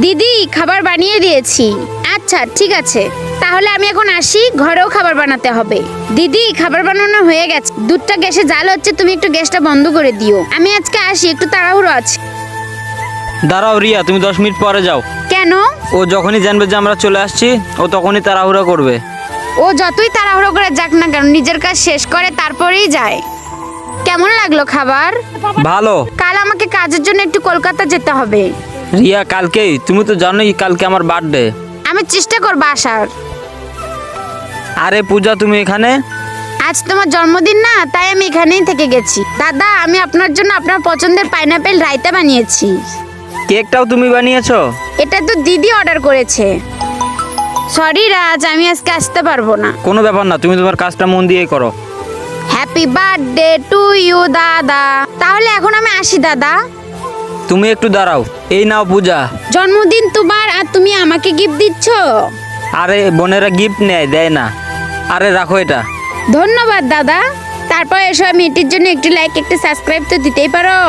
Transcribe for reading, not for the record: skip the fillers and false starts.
দিদি খাবার বানিয়ে দিয়েছি। আচ্ছা ঠিক আছে, তাহলে আমি এখন আসি, ঘরেও খাবার বানাতে হবে। দিদি খাবার বানানো হয়ে গেছে, দুধটা গ্যাসে জাল হচ্ছে, তুমি একটু গ্যাসটা বন্ধ করে দিও। আমি আজকে আসি, একটু তাড়াহুড়ো আছে। দাঁড়াও রিয়া, তুমি 10 মিনিট পরে যাও। কেন? ও যখনই জানবে যে আমরা চলে আসছি, ও তখনই তাড়াহুড়া করবে। ও যতই তাড়াহুড়ো করে যাক না কেন, নিজের কাজ শেষ করে তারপরেই যায়। কেমন লাগলো খাবার? ভালো। কাল আমাকে কাজের জন্য একটু কলকাতা যেতে হবে। রিয়া কালকেই? তুমি তো জানোই কালকে আমার বার্থডে। আমি চেষ্টা করবো আসার। আরে পূজা, তুমি এখানে? আজ তোমার জন্মদিন না, তাই আমি এখানেই থেকে গেছি। দাদা, আমি আপনার জন্য আপনার পছন্দের পাইনাপেল রায়তা বানিয়েছি। কেকটাও তুমি বানিয়েছো? এটা তো দিদি অর্ডার করেছে। সরি রাজ, আমি আজকে আসতে পারবো না। কোনো ব্যাপার না, তুমি তোমার কাজটা মন দিয়ে করো। হ্যাপি বার্থডে টু ইউ দাদা। তাহলে এখন আমি আসি দাদা। তুমি একটু দাঁড়াও, এই নাও পূজা। জন্মদিন তোমার আর তুমি আমাকে গিফট দিচ্ছ? আরে বোনেরা গিফট নেয়, দেয় না। আরে রাখো এটা। ধন্যবাদ দাদা। তারপর এসব মেয়েটির জন্য একটু লাইক, একটু সাবস্ক্রাইব তো দিতেই পারো।